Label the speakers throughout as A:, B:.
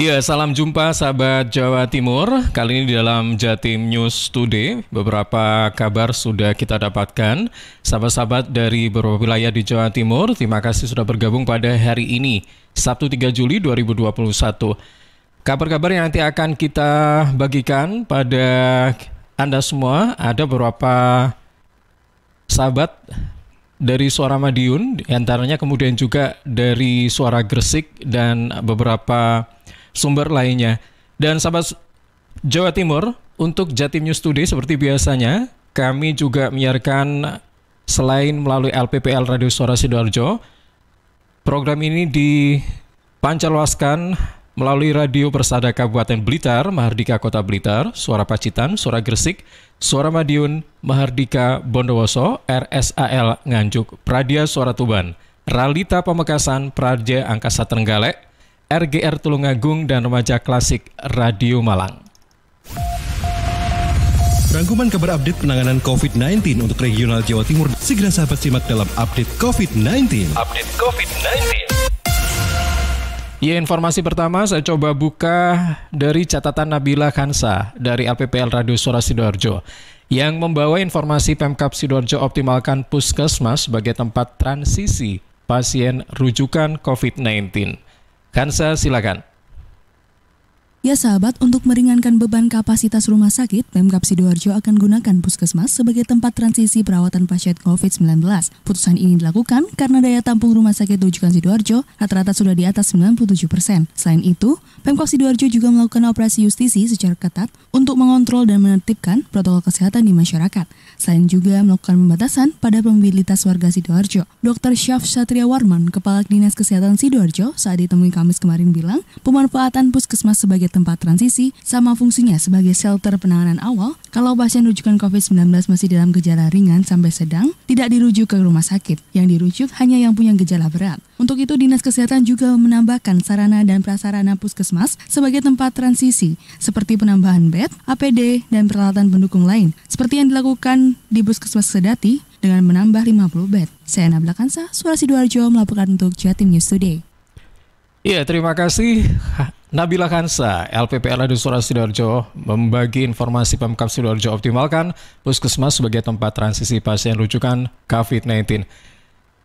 A: Ya, salam jumpa sahabat Jawa Timur. Kali ini di dalam Jatim News Today, beberapa kabar sudah kita dapatkan. Sahabat-sahabat dari beberapa wilayah di Jawa Timur, terima kasih sudah bergabung pada hari ini, Sabtu 3 Juli 2021. Kabar-kabar yang nanti akan kita bagikan pada Anda semua, ada beberapa sahabat dari Suara Madiun, antaranya kemudian juga dari Suara Gresik dan beberapa sumber lainnya. Dan sahabat Jawa Timur, untuk Jatim News Today seperti biasanya, kami juga menyiarkan selain melalui LPPL Radio Suara Sidoarjo, program ini dipancarluaskan melalui Radio Persada Kabupaten Blitar, Mahardika Kota Blitar, Suara Pacitan, Suara Gresik, Suara Madiun, Mahardika Bondowoso, RSAL Nganjuk, Pradia Suara Tuban, Ralita Pamekasan, Praja Angkasa Trenggalek, RGR Tulungagung, dan Remaja Klasik Radio Malang.
B: Rangkuman kabar update penanganan COVID-19 untuk regional Jawa Timur segera sahabat simak dalam Update COVID-19.
A: Update COVID-19. Ya, informasi pertama saya coba buka dari catatan Nabila Khansa dari LPPL Radio Suara Sidoarjo yang membawa informasi Pemkab Sidoarjo optimalkan puskesmas sebagai tempat transisi pasien rujukan COVID-19. Khansa, silakan.
C: Ya sahabat, untuk meringankan beban kapasitas rumah sakit, Pemkab Sidoarjo akan gunakan puskesmas sebagai tempat transisi perawatan pasien COVID-19. Putusan ini dilakukan karena daya tampung rumah sakit rujukan Sidoarjo rata-rata sudah di atas 97%. Selain itu, Pemkab Sidoarjo juga melakukan operasi justisi secara ketat untuk mengontrol dan menertibkan protokol kesehatan di masyarakat. Selain juga melakukan pembatasan pada mobilitas warga Sidoarjo. Dr. Syaf Satria Warman, Kepala Dinas Kesehatan Sidoarjo, saat ditemui Kamis kemarin bilang, pemanfaatan puskesmas sebagai tempat transisi sama fungsinya sebagai shelter penanganan awal kalau pasien rujukan COVID-19 masih dalam gejala ringan sampai sedang, tidak dirujuk ke rumah sakit. Yang dirujuk hanya yang punya gejala berat. Untuk itu, Dinas Kesehatan juga menambahkan sarana dan prasarana puskesmas sebagai tempat transisi, seperti penambahan bed, APD, dan peralatan pendukung lain, seperti yang dilakukan di Puskesmas Sedati dengan menambah 50 bed. Saya Nabila Khansa, Suara Sidoarjo melaporkan untuk Jatim News Today.
A: Ya, terima kasih Nabila Khansa. LPPL Radio Suara Sidoarjo membagi informasi Pemkab Sidoarjo optimalkan puskesmas sebagai tempat transisi pasien rujukan COVID-19.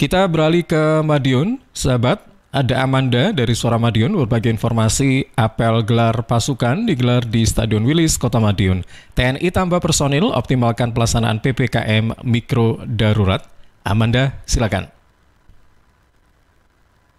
A: Kita beralih ke Madiun, sahabat. Ada Amanda dari Suara Madiun berbagi informasi apel gelar pasukan digelar di Stadion Wilis, Kota Madiun. TNI tambah personil optimalkan pelaksanaan PPKM Mikro Darurat. Amanda, silakan.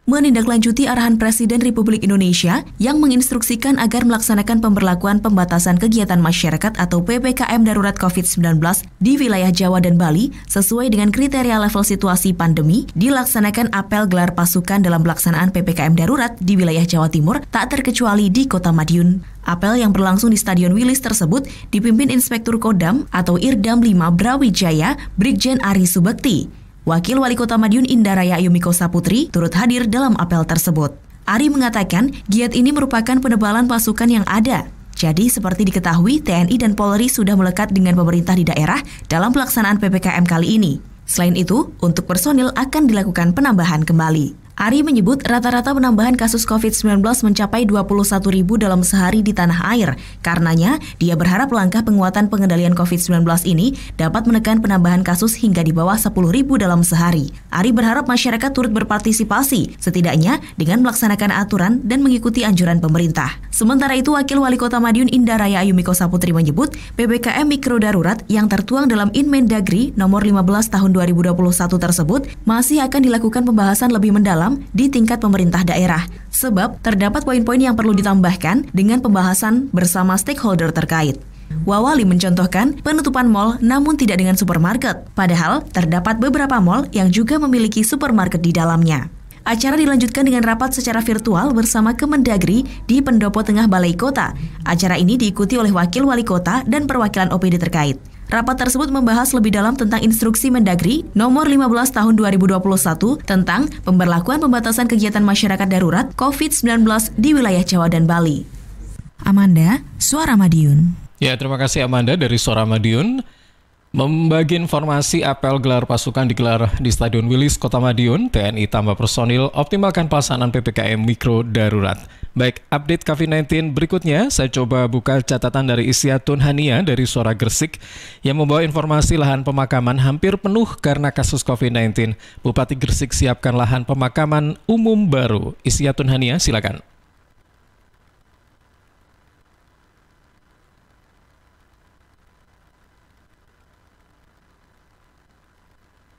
D: Menindaklanjuti arahan Presiden Republik Indonesia yang menginstruksikan agar melaksanakan pemberlakuan pembatasan kegiatan masyarakat atau PPKM darurat COVID-19 di wilayah Jawa dan Bali sesuai dengan kriteria level situasi pandemi, dilaksanakan apel gelar pasukan dalam pelaksanaan PPKM darurat di wilayah Jawa Timur tak terkecuali di Kota Madiun. Apel yang berlangsung di Stadion Wilis tersebut dipimpin Inspektur Kodam atau Irdam 5 Brawijaya, Brigjen Ari Subekti. Wakil Wali Kota Madiun Indaraya Yumiko Saputri turut hadir dalam apel tersebut. Ari mengatakan, giat ini merupakan penebalan pasukan yang ada. Jadi seperti diketahui, TNI dan Polri sudah melekat dengan pemerintah di daerah dalam pelaksanaan PPKM kali ini. Selain itu, untuk personil akan dilakukan penambahan kembali. Ari menyebut rata-rata penambahan kasus COVID-19 mencapai 21.000 dalam sehari di tanah air. Karenanya, dia berharap langkah penguatan pengendalian COVID-19 ini dapat menekan penambahan kasus hingga di bawah 10.000 dalam sehari. Ari berharap masyarakat turut berpartisipasi, setidaknya dengan melaksanakan aturan dan mengikuti anjuran pemerintah. Sementara itu, Wakil Wali Kota Madiun Indaraya Yumiko Saputri menyebut, PPKM Mikro Darurat yang tertuang dalam Inmen Dagri nomor 15 tahun 2021 tersebut masih akan dilakukan pembahasan lebih mendalam di tingkat pemerintah daerah, sebab terdapat poin-poin yang perlu ditambahkan dengan pembahasan bersama stakeholder terkait. Wawali mencontohkan penutupan mal namun tidak dengan supermarket, padahal terdapat beberapa mal yang juga memiliki supermarket di dalamnya. Acara dilanjutkan dengan rapat secara virtual bersama Kemendagri di Pendopo Tengah Balai Kota. Acara ini diikuti oleh Wakil Wali Kota dan perwakilan OPD terkait. Rapat tersebut membahas lebih dalam tentang instruksi Mendagri nomor 15 tahun 2021 tentang pemberlakuan pembatasan kegiatan masyarakat darurat COVID-19 di wilayah Jawa dan Bali. Amanda, Suara Madiun.
A: Ya, terima kasih Amanda dari Suara Madiun. Membagi informasi apel gelar pasukan digelar di Stadion Wilis, Kota Madiun. TNI tambah personil optimalkan pelaksanaan PPKM Mikro Darurat. Baik, update COVID-19 berikutnya, saya coba buka catatan dari Isyatun Hania dari Suara Gresik yang membawa informasi lahan pemakaman hampir penuh karena kasus COVID-19. Bupati Gresik siapkan lahan pemakaman umum baru. Isyatun Hania, silakan.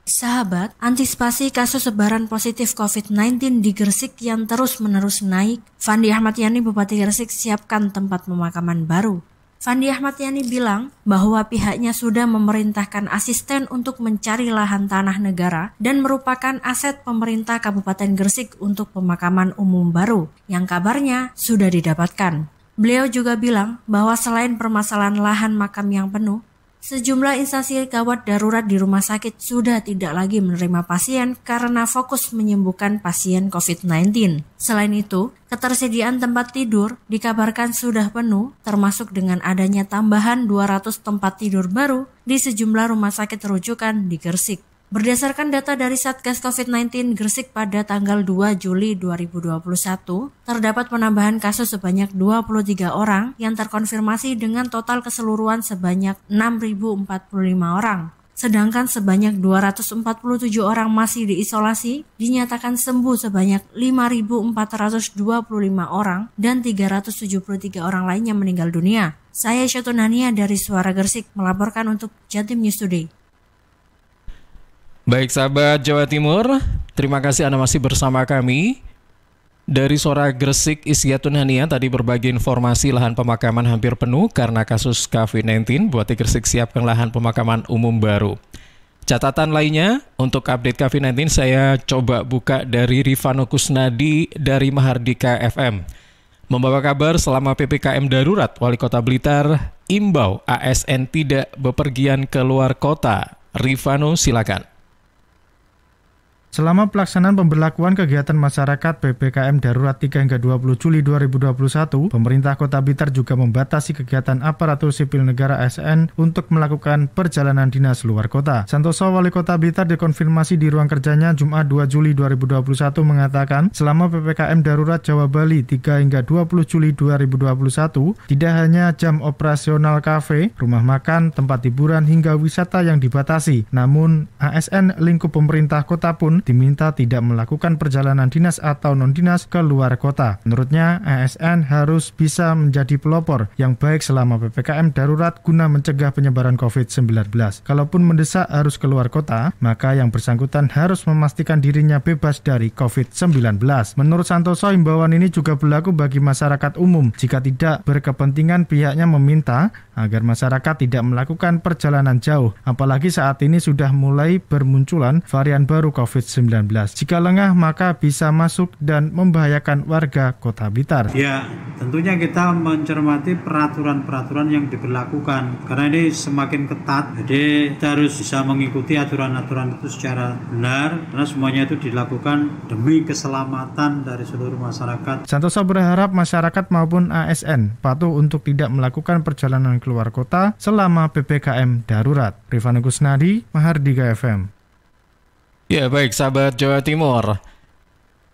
E: Sahabat, antisipasi kasus sebaran positif COVID-19 di Gresik yang terus-menerus naik, Fandi Ahmad Yani Bupati Gresik siapkan tempat pemakaman baru. Fandi Ahmad Yani bilang bahwa pihaknya sudah memerintahkan asisten untuk mencari lahan tanah negara dan merupakan aset pemerintah Kabupaten Gresik untuk pemakaman umum baru, yang kabarnya sudah didapatkan. Beliau juga bilang bahwa selain permasalahan lahan makam yang penuh, sejumlah instansi gawat darurat di rumah sakit sudah tidak lagi menerima pasien karena fokus menyembuhkan pasien COVID-19. Selain itu, ketersediaan tempat tidur dikabarkan sudah penuh, termasuk dengan adanya tambahan 200 tempat tidur baru di sejumlah rumah sakit rujukan di Gresik. Berdasarkan data dari Satgas COVID-19 Gresik pada tanggal 2 Juli 2021, terdapat penambahan kasus sebanyak 23 orang yang terkonfirmasi dengan total keseluruhan sebanyak 6.045 orang. Sedangkan sebanyak 247 orang masih diisolasi, dinyatakan sembuh sebanyak 5.425 orang dan 373 orang lainnya meninggal dunia. Saya Isyatun Hania dari Suara Gresik melaporkan untuk Jatim News Today.
A: Baik sahabat Jawa Timur, terima kasih Anda masih bersama kami. Dari Suara Gresik, Isyatun Hania tadi berbagi informasi lahan pemakaman hampir penuh karena kasus COVID-19. Bupati Gresik siapkan lahan pemakaman umum baru. Catatan lainnya, untuk update COVID-19 saya coba buka dari Rifano Kusnadi dari Mahardika FM. Membawa kabar selama PPKM darurat, Wali Kota Blitar imbau ASN tidak bepergian ke luar kota. Rifano, silakan.
F: Selama pelaksanaan pemberlakuan kegiatan masyarakat PPKM Darurat 3 hingga 20 Juli 2021, pemerintah Kota Blitar juga membatasi kegiatan aparatur sipil negara ASN untuk melakukan perjalanan dinas luar kota. Santoso, Wali Kota Blitar, dikonfirmasi di ruang kerjanya Jumat 2 Juli 2021 mengatakan, selama PPKM Darurat Jawa Bali 3 hingga 20 Juli 2021, tidak hanya jam operasional kafe, rumah makan, tempat hiburan hingga wisata yang dibatasi, namun ASN lingkup pemerintah kota pun diminta tidak melakukan perjalanan dinas atau non-dinas ke luar kota. Menurutnya, ASN harus bisa menjadi pelopor yang baik selama PPKM darurat guna mencegah penyebaran COVID-19. Kalaupun mendesak harus keluar kota, maka yang bersangkutan harus memastikan dirinya bebas dari COVID-19. Menurut Santoso, himbauan ini juga berlaku bagi masyarakat umum. Jika tidak berkepentingan, pihaknya meminta agar masyarakat tidak melakukan perjalanan jauh, apalagi saat ini sudah mulai bermunculan varian baru COVID-19. Jika lengah, maka bisa masuk dan membahayakan warga Kota Blitar.
G: Ya, tentunya kita mencermati peraturan-peraturan yang diberlakukan, karena ini semakin ketat, jadi kita harus bisa mengikuti aturan-aturan itu secara benar, karena semuanya itu dilakukan demi keselamatan dari seluruh masyarakat.
F: Santoso berharap masyarakat maupun ASN patuh untuk tidak melakukan perjalanan keluar kota selama PPKM darurat. Rifano Kusnadi, Mahardika FM.
A: Ya baik sahabat Jawa Timur,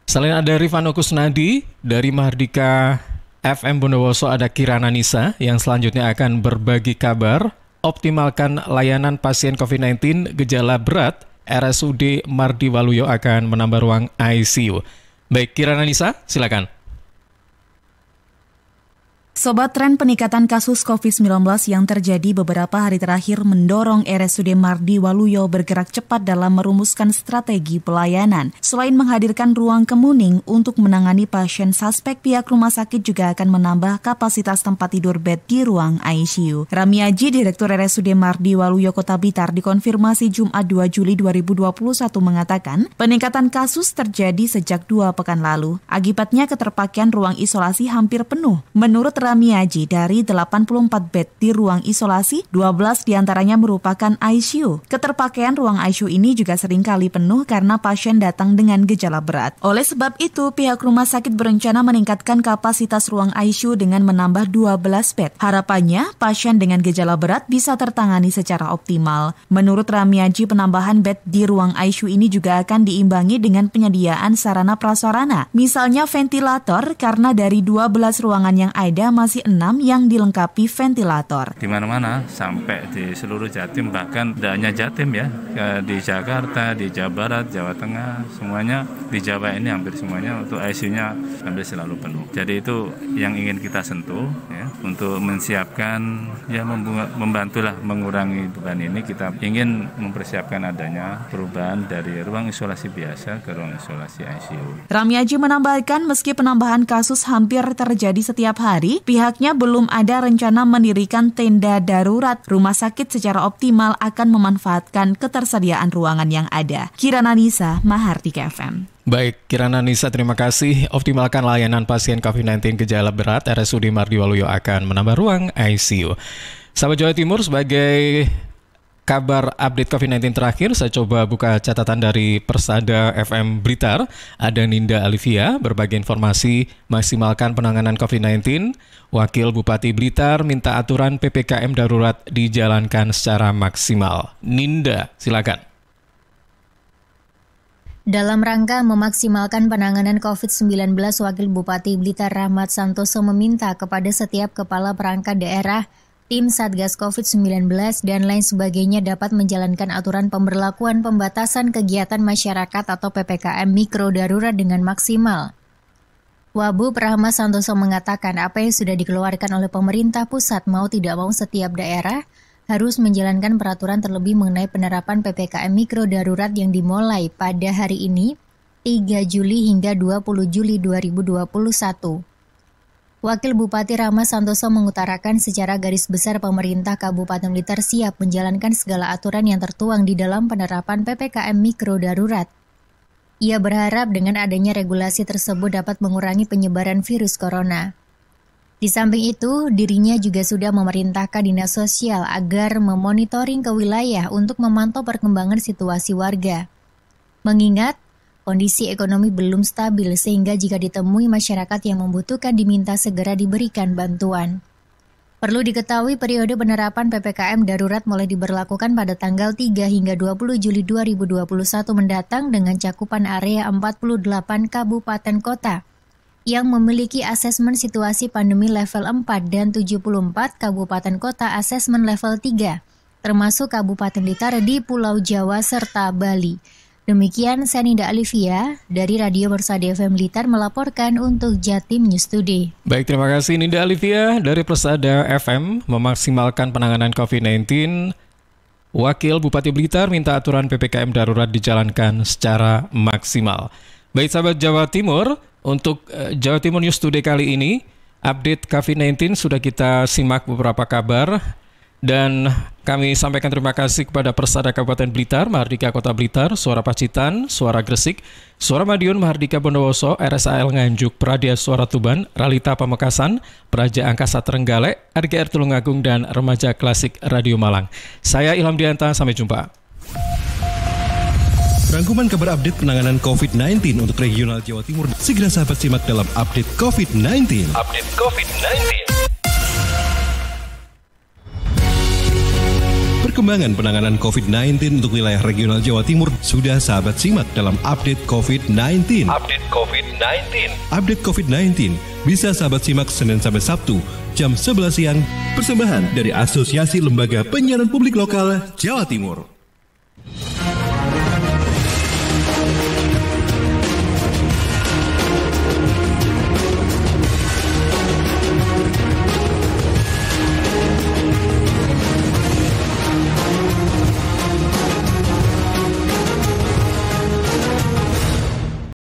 A: selain ada Rifano Kusnadi dari Mahardika FM Bondowoso, ada Kirana Nisa yang selanjutnya akan berbagi kabar optimalkan layanan pasien COVID-19 gejala berat. RSUD Mardi Waluyo akan menambah ruang ICU. Baik Kirana Nisa, silakan.
D: Sobat, tren peningkatan kasus COVID-19 yang terjadi beberapa hari terakhir mendorong RSUD Mardi Waluyo bergerak cepat dalam merumuskan strategi pelayanan. Selain menghadirkan ruang kemuning untuk menangani pasien suspek, pihak rumah sakit juga akan menambah kapasitas tempat tidur bed di ruang ICU. Ramiaji, Direktur RSUD Mardi Waluyo Kota Blitar, dikonfirmasi Jumat 2 Juli 2021 mengatakan, peningkatan kasus terjadi sejak 2 pekan lalu. Akibatnya keterpakaian ruang isolasi hampir penuh. Menurut Ramiaji, dari 84 bed di ruang isolasi, 12 diantaranya merupakan ICU. Keterpakaian ruang ICU ini juga seringkali penuh karena pasien datang dengan gejala berat. Oleh sebab itu, pihak rumah sakit berencana meningkatkan kapasitas ruang ICU dengan menambah 12 bed. Harapannya, pasien dengan gejala berat bisa tertangani secara optimal. Menurut Ramiaji, penambahan bed di ruang ICU ini juga akan diimbangi dengan penyediaan sarana prasarana. Misalnya ventilator, karena dari 12 ruangan yang ada masih 6 yang dilengkapi ventilator.
H: Di mana-mana, sampai di seluruh Jatim, bahkan tidak hanya Jatim ya, di Jakarta, di Jawa Barat, Jawa Tengah, semuanya di Jawa ini hampir semuanya untuk ICU-nya hampir selalu penuh. Jadi itu yang ingin kita sentuh ya, untuk menyiapkan ya, membantulah mengurangi beban ini. Kita ingin mempersiapkan adanya perubahan dari ruang isolasi biasa ke ruang isolasi ICU.
D: Ramiaji menambahkan, meski penambahan kasus hampir terjadi setiap hari, pihaknya belum ada rencana mendirikan tenda darurat. Rumah sakit secara optimal akan memanfaatkan ketersediaan ruangan yang ada. Kirana Nisa, Mahardika FM.
A: Baik, Kirana Nisa, terima kasih. Optimalkan layanan pasien COVID-19 gejala berat, RSUD Mardiwaluyo akan menambah ruang ICU. Sahabat Jawa Timur, sebagai kabar update COVID-19 terakhir, saya coba buka catatan dari Persada FM Blitar. Ada Ninda Alivia, berbagi informasi maksimalkan penanganan COVID-19. Wakil Bupati Blitar minta aturan PPKM darurat dijalankan secara maksimal. Ninda, silakan.
I: Dalam rangka memaksimalkan penanganan COVID-19, Wakil Bupati Blitar Rahmat Santoso meminta kepada setiap kepala perangkat daerah, tim Satgas COVID-19, dan lain sebagainya dapat menjalankan aturan pemberlakuan pembatasan kegiatan masyarakat atau PPKM mikro darurat dengan maksimal. Wabub Rahmat Santoso mengatakan apa yang sudah dikeluarkan oleh pemerintah pusat mau tidak mau setiap daerah harus menjalankan peraturan terlebih mengenai penerapan PPKM mikro darurat yang dimulai pada hari ini, 3 Juli hingga 20 Juli 2021. Wakil Bupati Rahmat Santoso mengutarakan secara garis besar pemerintah Kabupaten Blitar siap menjalankan segala aturan yang tertuang di dalam penerapan PPKM mikro darurat. Ia berharap dengan adanya regulasi tersebut dapat mengurangi penyebaran virus corona. Di samping itu, dirinya juga sudah memerintahkan Dinas Sosial agar memonitoring ke wilayah untuk memantau perkembangan situasi warga. Mengingat kondisi ekonomi belum stabil sehingga jika ditemui masyarakat yang membutuhkan diminta segera diberikan bantuan. Perlu diketahui periode penerapan PPKM darurat mulai diberlakukan pada tanggal 3 hingga 20 Juli 2021 mendatang dengan cakupan area 48 kabupaten kota yang memiliki asesmen situasi pandemi level 4 dan 74 kabupaten kota asesmen level 3, termasuk Kabupaten Blitar di Pulau Jawa serta Bali. Demikian saya Ninda Alivia dari Radio Persada FM Blitar melaporkan untuk Jatim News Today.
A: Baik, terima kasih Ninda Alivia dari Persada FM. Memaksimalkan penanganan COVID-19, Wakil Bupati Blitar minta aturan PPKM darurat dijalankan secara maksimal. Baik sahabat Jawa Timur, untuk Jawa Timur News Today kali ini, update COVID-19 sudah kita simak beberapa kabar. Dan kami sampaikan terima kasih kepada Persada Kabupaten Blitar, Mahardika Kota Blitar, Suara Pacitan, Suara Gresik, Suara Madiun, Mahardika Bondowoso, RSAL Nganjuk, Pradia Suara Tuban, Ralita Pamekasan, Praja Angkasa Trenggalek, RGR Tulungagung, dan Remaja Klasik Radio Malang. Saya Ilham Dianta, sampai jumpa.
B: Rangkuman kabar update penanganan COVID-19 untuk regional Jawa Timur segera sahabat simak dalam update COVID-19. Update COVID-19. Perkembangan penanganan COVID-19 untuk wilayah regional Jawa Timur sudah sahabat simak dalam update COVID-19. Update COVID-19. Update COVID-19 bisa sahabat simak Senin sampai Sabtu jam 11 siang. Persembahan dari Asosiasi Lembaga Penyiaran Publik Lokal Jawa Timur.